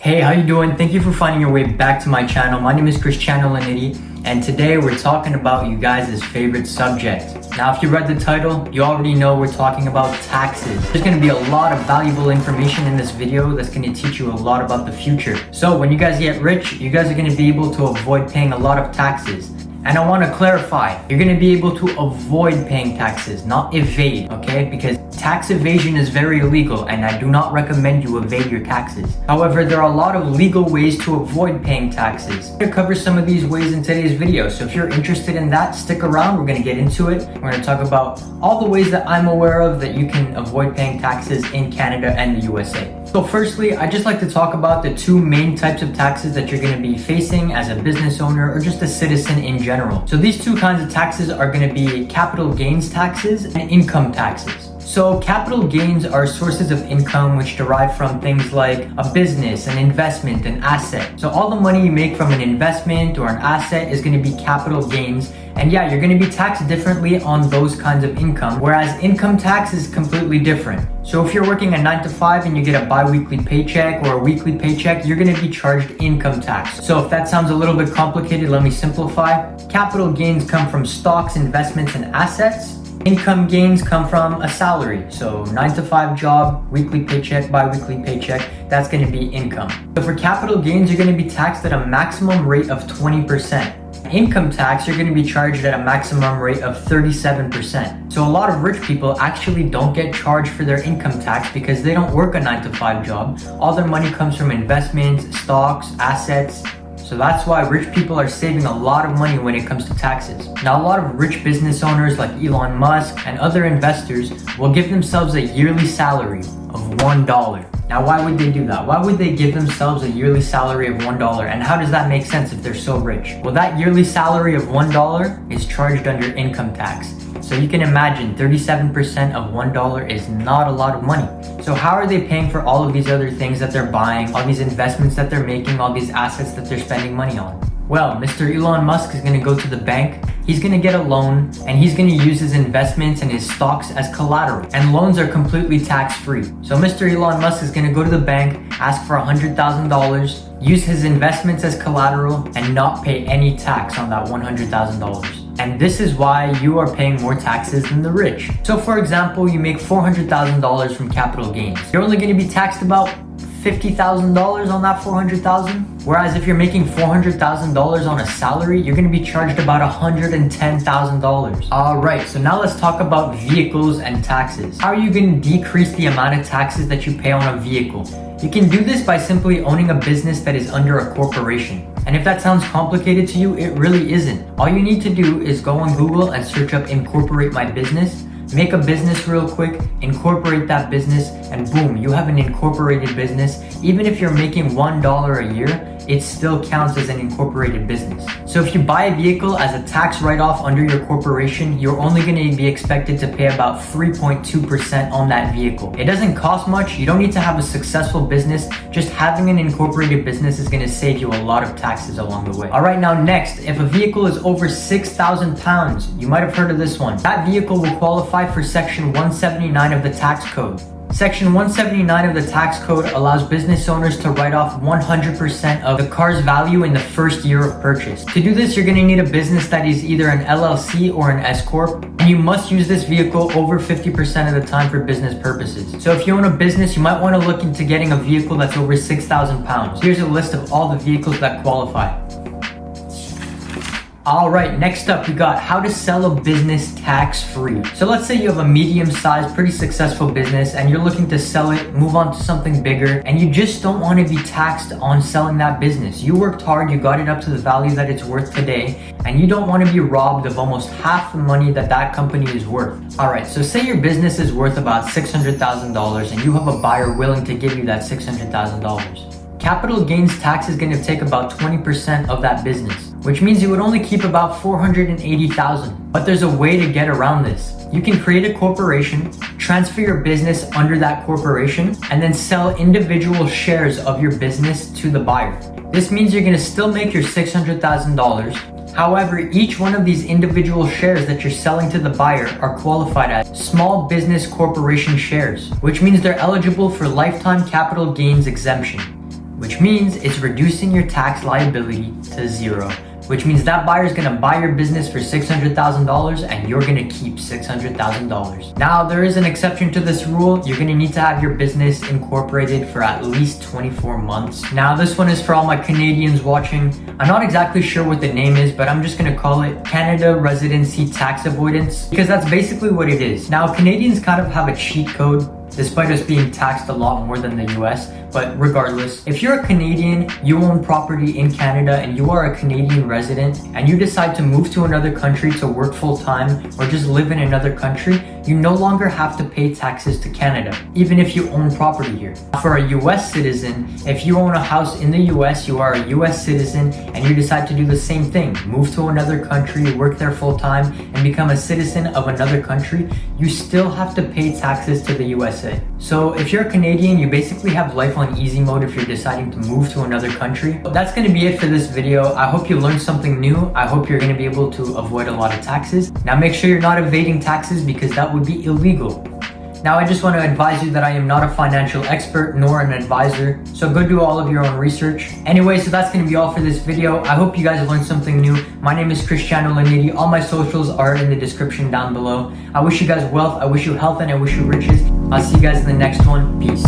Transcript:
Hey, how you doing? Thank you for finding your way back to my channel. My name is Cristiano Laniti, and today we're talking about you guys' favorite subject. Now, if you read the title, you already know we're talking about taxes. There's going to be a lot of valuable information in this video that's going to teach you a lot about the future. So when you guys get rich, you guys are going to be able to avoid paying a lot of taxes. And I want to clarify, you're going to be able to avoid paying taxes, not evade, okay? Because tax evasion is very illegal and I do not recommend you evade your taxes. However, there are a lot of legal ways to avoid paying taxes. I'm going to cover some of these ways in today's video. So if you're interested in that, stick around. We're going to get into it. We're going to talk about all the ways that I'm aware of that you can avoid paying taxes in Canada and the USA. So firstly, I'd just like to talk about the two main types of taxes that you're going to be facing as a business owner or just a citizen in general. So these two kinds of taxes are going to be capital gains taxes and income taxes. So capital gains are sources of income which derive from things like a business, an investment, an asset. So all the money you make from an investment or an asset is going to be capital gains. And yeah, you're going to be taxed differently on those kinds of income, whereas income tax is completely different. So if you're working a 9 to 5 and you get a bi-weekly paycheck or a weekly paycheck, you're going to be charged income tax. So if that sounds a little bit complicated, let me simplify. Capital gains come from stocks, investments, and assets. Income gains come from a salary. So 9 to 5 job, weekly paycheck, bi-weekly paycheck, that's going to be income. So for capital gains, you're going to be taxed at a maximum rate of 20%. Income tax, you're going to be charged at a maximum rate of 37%. So a lot of rich people actually don't get charged for their income tax because they don't work a 9 to 5 job. All their money comes from investments, stocks, assets. So that's why rich people are saving a lot of money when it comes to taxes. Now, a lot of rich business owners like Elon Musk and other investors will give themselves a yearly salary of $1. Now, why would they do that? Why would they give themselves a yearly salary of $1? And how does that make sense if they're so rich? Well, that yearly salary of $1 is charged under income tax. So you can imagine 37% of $1 is not a lot of money. So how are they paying for all of these other things that they're buying, all these investments that they're making, all these assets that they're spending money on? Well, Mr. Elon Musk is going to go to the bank, he's going to get a loan, and he's going to use his investments and his stocks as collateral. And loans are completely tax-free. So Mr. Elon Musk is going to go to the bank, ask for $100,000, use his investments as collateral, and not pay any tax on that $100,000. And this is why you are paying more taxes than the rich. So for example, you make $400,000 from capital gains. You're only going to be taxed about $50,000 on that $400,000. Whereas if you're making $400,000 on a salary, you're going to be charged about $110,000. All right, so now let's talk about vehicles and taxes. How are you going to decrease the amount of taxes that you pay on a vehicle? You can do this by simply owning a business that is under a corporation. And if that sounds complicated to you, it really isn't. All you need to do is go on Google and search up incorporate my business. Make a business real quick, incorporate that business, and boom, you have an incorporated business. Even if you're making $1 a year, it still counts as an incorporated business. So if you buy a vehicle as a tax write-off under your corporation, you're only going to be expected to pay about 3.2% on that vehicle. It doesn't cost much. You don't need to have a successful business. Just having an incorporated business is going to save you a lot of taxes along the way. All right, now next, if a vehicle is over 6,000 pounds, you might have heard of this one. That vehicle will qualify for Section 179 of the tax code. Section 179 of the tax code allows business owners to write off 100% of the car's value in the first year of purchase. To do this, you're going to need a business that is either an LLC or an S-Corp, and you must use this vehicle over 50% of the time for business purposes. So if you own a business, you might want to look into getting a vehicle that's over 6,000 pounds. Here's a list of all the vehicles that qualify. All right, next up, we got how to sell a business tax-free. So let's say you have a medium-sized, pretty successful business and you're looking to sell it, move on to something bigger, and you just don't want to be taxed on selling that business. You worked hard, you got it up to the value that it's worth today, and you don't want to be robbed of almost half the money that that company is worth. All right, so say your business is worth about $600,000 and you have a buyer willing to give you that $600,000. Capital gains tax is going to take about 20% of that business, which means you would only keep about $480,000. But there's a way to get around this. You can create a corporation, transfer your business under that corporation, and then sell individual shares of your business to the buyer. This means you're going to still make your $600,000. However, each one of these individual shares that you're selling to the buyer are qualified as small business corporation shares, which means they're eligible for lifetime capital gains exemption. which means it's reducing your tax liability to zero. Which means that buyer is going to buy your business for $600,000 and you're going to keep $600,000. Now, there is an exception to this rule. You're going to need to have your business incorporated for at least 24 months. Now, this one is for all my Canadians watching. I'm not exactly sure what the name is, but I'm just going to call it Canada Residency Tax Avoidance because that's basically what it is. Now, Canadians kind of have a cheat code despite us being taxed a lot more than the US. But regardless, if you're a Canadian, you own property in Canada, and you are a Canadian resident, and you decide to move to another country to work full-time or just live in another country, you no longer have to pay taxes to Canada, even if you own property here. For a US citizen, if you own a house in the US, you are a US citizen, and you decide to do the same thing, move to another country, work there full-time, and become a citizen of another country, you still have to pay taxes to the USA. So if you're a Canadian, you basically have life on easy mode if you're deciding to move to another country. That's going to be it for this video. I hope you learned something new. I hope you're going to be able to avoid a lot of taxes. Now make sure you're not evading taxes because that would be illegal. Now, I just want to advise you that I am not a financial expert nor an advisor, so go do all of your own research. Anyway, so that's going to be all for this video. I hope you guys learned something new. My name is Cristiano Laniti. All my socials are in the description down below. I wish you guys wealth, I wish you health, and I wish you riches. I'll see you guys in the next one. Peace.